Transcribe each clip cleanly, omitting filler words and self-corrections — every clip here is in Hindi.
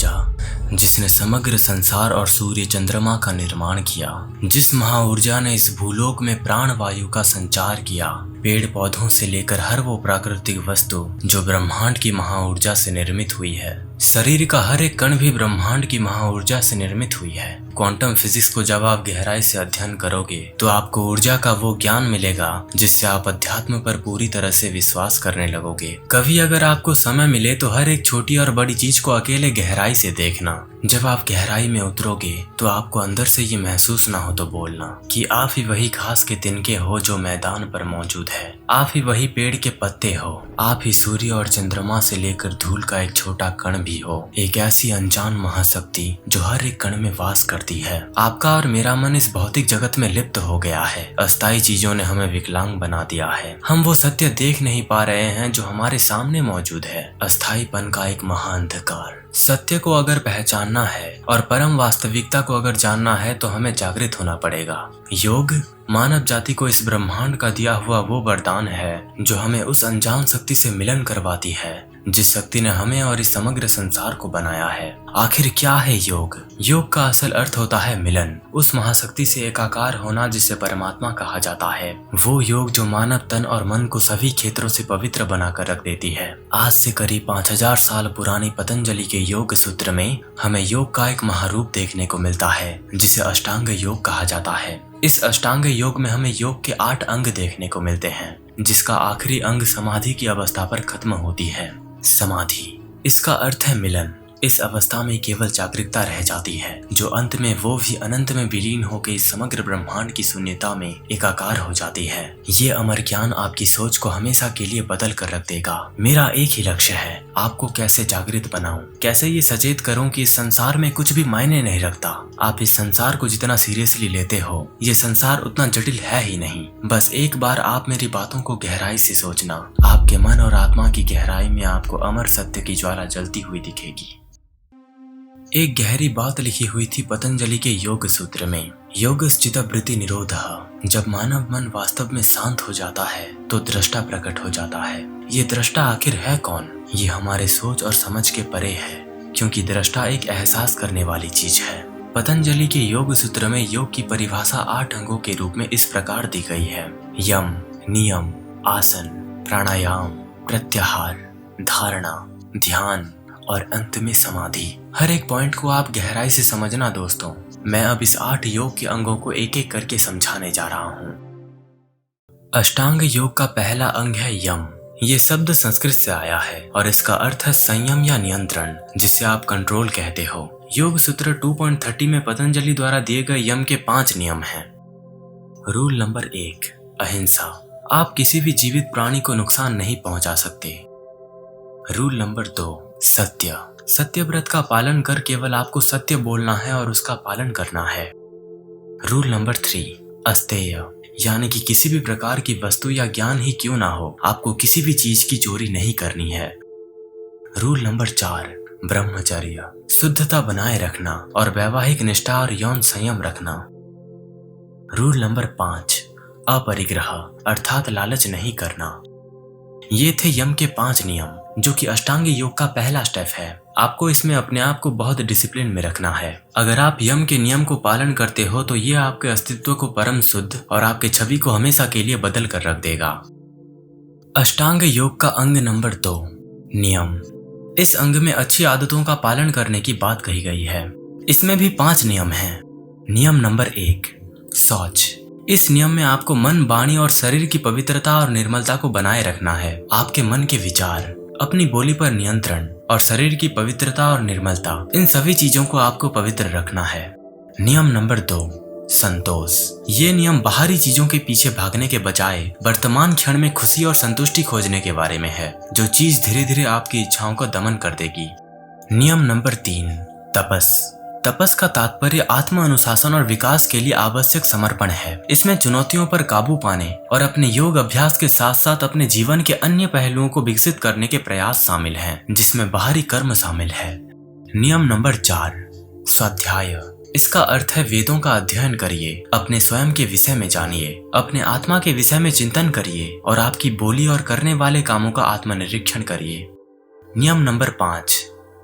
ऊर्जा जिसने समग्र संसार और सूर्य चंद्रमा का निर्माण किया, जिस महाऊर्जा ने इस भूलोक में प्राण वायु का संचार किया, पेड़ पौधों से लेकर हर वो प्राकृतिक वस्तु जो ब्रह्मांड की महाऊर्जा से निर्मित हुई है। शरीर का हर एक कण भी ब्रह्मांड की महाऊर्जा से निर्मित हुई है। क्वांटम फिजिक्स को जब आप गहराई से अध्ययन करोगे तो आपको ऊर्जा का वो ज्ञान मिलेगा जिससे आप अध्यात्म पर पूरी तरह से विश्वास करने लगोगे। कभी अगर आपको समय मिले तो हर एक छोटी और बड़ी चीज को अकेले गहराई से देखना। जब आप गहराई में उतरोगे तो आपको अंदर से ये महसूस ना हो तो बोलना कि आप ही वही घास के तिनके हो जो मैदान पर मौजूद है, आप ही वही पेड़ के पत्ते हो, आप ही सूर्य और चंद्रमा से लेकर धूल का एक छोटा कण भी हो। एक ऐसी अनजान महाशक्ति जो हर एक कण में वास करती है। आपका और मेरा मन इस भौतिक जगत में लिप्त हो गया है। अस्थायी चीजों ने हमें विकलांग बना दिया है। हम वो सत्य देख नहीं पा रहे हैं जो हमारे सामने मौजूद है। अस्थायीपन का एक महाअंधकार। सत्य को अगर पहचानना है और परम वास्तविकता को अगर जानना है तो हमें जागृत होना पड़ेगा। योग मानव जाति को इस ब्रह्मांड का दिया हुआ वो वरदान है जो हमें उस अनजान शक्ति से मिलन करवाती है जिस शक्ति ने हमें और इस समग्र संसार को बनाया है। आखिर क्या है योग? योग का असल अर्थ होता है मिलन, उस महाशक्ति से एकाकार होना जिसे परमात्मा कहा जाता है। वो योग जो मानव तन और मन को सभी क्षेत्रों से पवित्र बनाकर रख देती है। आज से करीब 5000 साल पुरानी पतंजलि के योग सूत्र में हमें योग का एक महारूप देखने को मिलता है जिसे अष्टांग योग कहा जाता है। इस अष्टांग योग में हमें योग के 8 अंग देखने को मिलते हैं जिसका आखिरी अंग समाधि की अवस्था पर खत्म होती है। समाधि, इसका अर्थ है मिलन। इस अवस्था में केवल जागरूकता रह जाती है जो अंत में वो भी अनंत में विलीन होकर इस समग्र ब्रह्मांड की शून्यता में एकाकार हो जाती है। ये अमर ज्ञान आपकी सोच को हमेशा के लिए बदल कर रख देगा। मेरा एक ही लक्ष्य है, आपको कैसे जागृत बनाऊं, कैसे ये सचेत करूं कि इस संसार में कुछ भी मायने नहीं रखता। आप इस संसार को जितना सीरियसली लेते हो ये संसार उतना जटिल है ही नहीं। बस एक बार आप मेरी बातों को गहराई से सोचना, आपके मन और आत्मा की गहराई में आपको अमर सत्य की ज्वाला जलती हुई दिखेगी। एक गहरी बात लिखी हुई थी पतंजलि के योग सूत्र में, योगश्चित्तवृत्ति निरोधः। जब मानव मन वास्तव में शांत हो जाता है तो दृष्टा प्रकट हो जाता है। ये दृष्टा आखिर है कौन? ये हमारे सोच और समझ के परे है, क्योंकि दृष्टा एक एहसास करने वाली चीज है। पतंजलि के योग सूत्र में योग की परिभाषा 8 अंगों के रूप में इस प्रकार दी गई है: यम, नियम, आसन, प्राणायाम, प्रत्याहार, धारणा, ध्यान और अंत में समाधि। हर एक पॉइंट को आप गहराई से समझना दोस्तों। मैं अब इस 8 योग के अंगों को एक एक करके समझाने जा रहा हूँ। अष्टांग योग का पहला अंग है यम। ये शब्द संस्कृत से आया है और इसका अर्थ है संयम या नियंत्रण, जिसे आप कंट्रोल कहते हो। योग सूत्र 2.30 में पतंजलि द्वारा दिए गए यम के 5 नियम हैं। रूल नंबर 1, अहिंसा। आप किसी भी जीवित प्राणी को नुकसान नहीं पहुंचा सकते। रूल नंबर 2, सत्य। सत्यव्रत का पालन कर केवल आपको सत्य बोलना है और उसका पालन करना है। रूल नंबर 3, अस्तेय, यानी कि किसी भी प्रकार की वस्तु या ज्ञान ही क्यों ना हो, आपको किसी भी चीज की चोरी नहीं करनी है। रूल नंबर 4, ब्रह्मचर्य, शुद्धता बनाए रखना और वैवाहिक निष्ठा और यौन संयम रखना। रूल नंबर 5, अपरिग्रह, अर्थात लालच नहीं करना। ये थे यम के 5 नियम जो कि अष्टांग योग का पहला स्टेप है। आपको इसमें अपने आप को बहुत डिसिप्लिन में रखना है। अगर आप यम के नियम को पालन करते हो तो ये आपके अस्तित्व को परम शुद्ध और आपके छवि को हमेशा के लिए बदल कर रख देगा। अष्टांग योग का अंग नंबर 2, नियम। इस अंग में अच्छी आदतों का पालन करने की बात कही गई है। इसमें भी 5 नियम हैं। नियम नंबर 1, शौच। इस नियम में आपको मन, वाणी और शरीर की पवित्रता और निर्मलता को बनाए रखना है। आपके मन के विचार, अपनी बोली पर नियंत्रण और शरीर की पवित्रता और निर्मलता, इन सभी चीजों को आपको पवित्र रखना है। नियम नंबर 2, संतोष। ये नियम बाहरी चीजों के पीछे भागने के बजाय वर्तमान क्षण में खुशी और संतुष्टि खोजने के बारे में है, जो चीज धीरे धीरे आपकी इच्छाओं का दमन कर देगी। नियम नंबर 3, तपस। तपस का तात्पर्य आत्म अनुशासन और विकास के लिए आवश्यक समर्पण है। इसमें चुनौतियों पर काबू पाने और अपने योग अभ्यास के साथ साथ अपने जीवन के अन्य पहलुओं को विकसित करने के प्रयास शामिल हैं, जिसमें बाहरी कर्म शामिल है। नियम नंबर 4, स्वाध्याय। इसका अर्थ है वेदों का अध्ययन करिए, अपने स्वयं के विषय में जानिए, अपने आत्मा के विषय में चिंतन करिए और आपकी बोली और करने वाले कामों का आत्मनिरीक्षण करिए। नियम नंबर 5,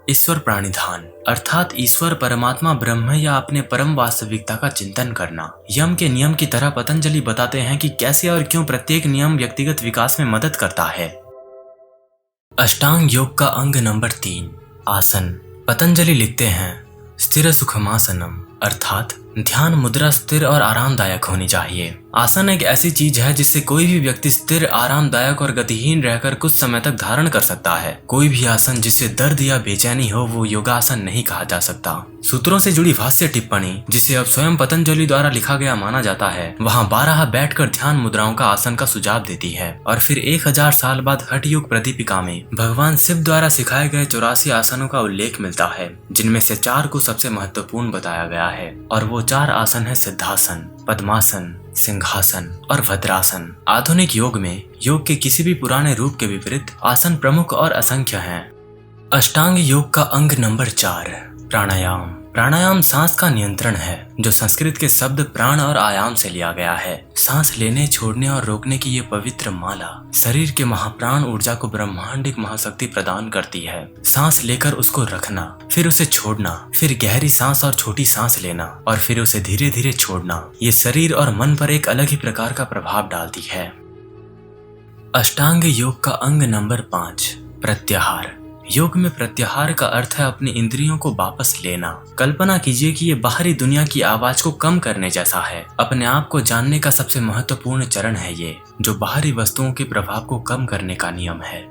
ईश्वर प्राणिधान अर्थात ईश्वर परमात्मा ब्रह्म या अपने परम वास्तविकता का चिंतन करना। यम के नियम की तरह पतंजलि बताते हैं कि कैसे और क्यों प्रत्येक नियम व्यक्तिगत विकास में मदद करता है। अष्टांग योग का अंग नंबर 3 आसन। पतंजलि लिखते हैं स्थिर सुखमासनम अर्थात ध्यान मुद्रा स्थिर और आरामदायक होनी चाहिए। आसन एक ऐसी चीज है जिससे कोई भी व्यक्ति स्थिर, आरामदायक और गतिहीन रहकर कुछ समय तक धारण कर सकता है। कोई भी आसन जिससे दर्द या बेचैनी हो वो योगासन नहीं कहा जा सकता। सूत्रों से जुड़ी भाष्य टिप्पणी जिसे अब स्वयं पतंजलि द्वारा लिखा गया माना जाता है, वहाँ 12 बैठकर ध्यान मुद्राओं का आसन का सुझाव देती है। और फिर 1000 साल बाद हठ युग प्रदीपिका में भगवान शिव द्वारा सिखाए गए 84 आसनों का उल्लेख मिलता है, जिनमें से 4 को सबसे महत्वपूर्ण बताया गया है। और वो 4 आसन है सिद्धासन, पद्मासन, सिंहासन और भद्रासन। आधुनिक योग में योग के किसी भी पुराने रूप के विपरीत आसन प्रमुख और असंख्य हैं। अष्टांग योग का अंग नंबर 4 प्राणायाम। प्राणायाम सांस का नियंत्रण है, जो संस्कृत के शब्द प्राण और आयाम से लिया गया है। सांस लेने, छोड़ने और रोकने की ये पवित्र माला शरीर के महाप्राण ऊर्जा को ब्रह्मांडिक महाशक्ति प्रदान करती है। सांस लेकर उसको रखना, फिर उसे छोड़ना, फिर गहरी सांस और छोटी सांस लेना और फिर उसे धीरे धीरे छोड़ना, ये शरीर और मन पर एक अलग ही प्रकार का प्रभाव डालती है। अष्टांग योग का अंग नंबर 5 प्रत्याहार। योग में प्रत्याहार का अर्थ है अपनी इंद्रियों को वापस लेना। कल्पना कीजिए कि ये बाहरी दुनिया की आवाज को कम करने जैसा है। अपने आप को जानने का सबसे महत्वपूर्ण चरण है ये, जो बाहरी वस्तुओं के प्रभाव को कम करने का नियम है।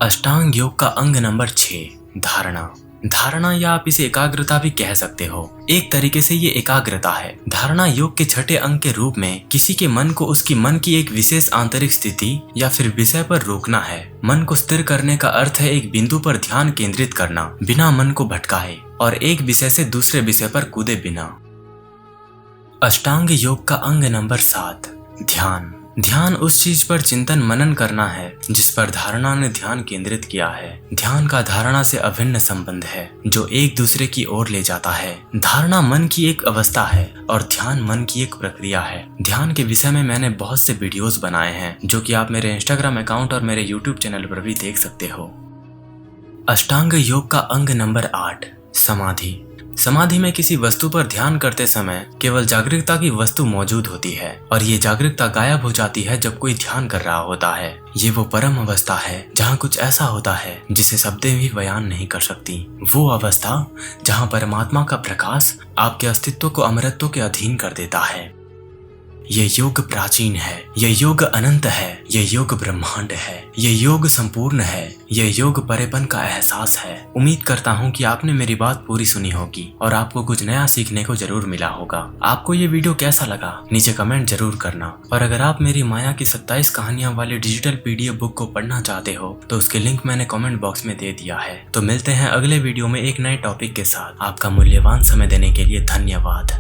अष्टांग योग का अंग नंबर 6 धारणा। धारणा या आप इसे एकाग्रता भी कह सकते हो। एक तरीके से ये एकाग्रता है। धारणा योग के छठे अंग के रूप में किसी के मन को उसकी मन की एक विशेष आंतरिक स्थिति या फिर विषय पर रोकना है। मन को स्थिर करने का अर्थ है एक बिंदु पर ध्यान केंद्रित करना बिना मन को भटकाए और एक विषय से दूसरे विषय पर कूदे बिना। अष्टांग योग का अंग नंबर 7 ध्यान। ध्यान उस चीज पर चिंतन मनन करना है जिस पर धारणा ने ध्यान केंद्रित किया है। ध्यान का धारणा से अभिन्न संबंध है जो एक दूसरे की ओर ले जाता है। धारणा मन की एक अवस्था है और ध्यान मन की एक प्रक्रिया है। ध्यान के विषय में मैंने बहुत से वीडियोस बनाए हैं जो कि आप मेरे इंस्टाग्राम अकाउंट और मेरे यूट्यूब चैनल पर भी देख सकते हो। अष्टांग योग का अंग नंबर 8 समाधि। समाधि में किसी वस्तु पर ध्यान करते समय केवल जागरूकता की वस्तु मौजूद होती है और ये जागरूकता गायब हो जाती है जब कोई ध्यान कर रहा होता है। ये वो परम अवस्था है जहाँ कुछ ऐसा होता है जिसे शब्दें भी बयान नहीं कर सकती। वो अवस्था जहाँ परमात्मा का प्रकाश आपके अस्तित्व को अमरत्व के अधीन कर देता है। ये योग प्राचीन है, ये योग अनंत है, ये योग ब्रह्मांड है, ये योग संपूर्ण है, ये योग परेपन का एहसास है। उम्मीद करता हूँ कि आपने मेरी बात पूरी सुनी होगी और आपको कुछ नया सीखने को जरूर मिला होगा। आपको ये वीडियो कैसा लगा नीचे कमेंट जरूर करना। और अगर आप मेरी माया की 27 कहानियां वाली डिजिटल PDF बुक को पढ़ना चाहते हो तो उसके लिंक मैंने कमेंट बॉक्स में दे दिया है। तो मिलते हैं अगले वीडियो में एक नए टॉपिक के साथ। आपका मूल्यवान समय देने के लिए धन्यवाद।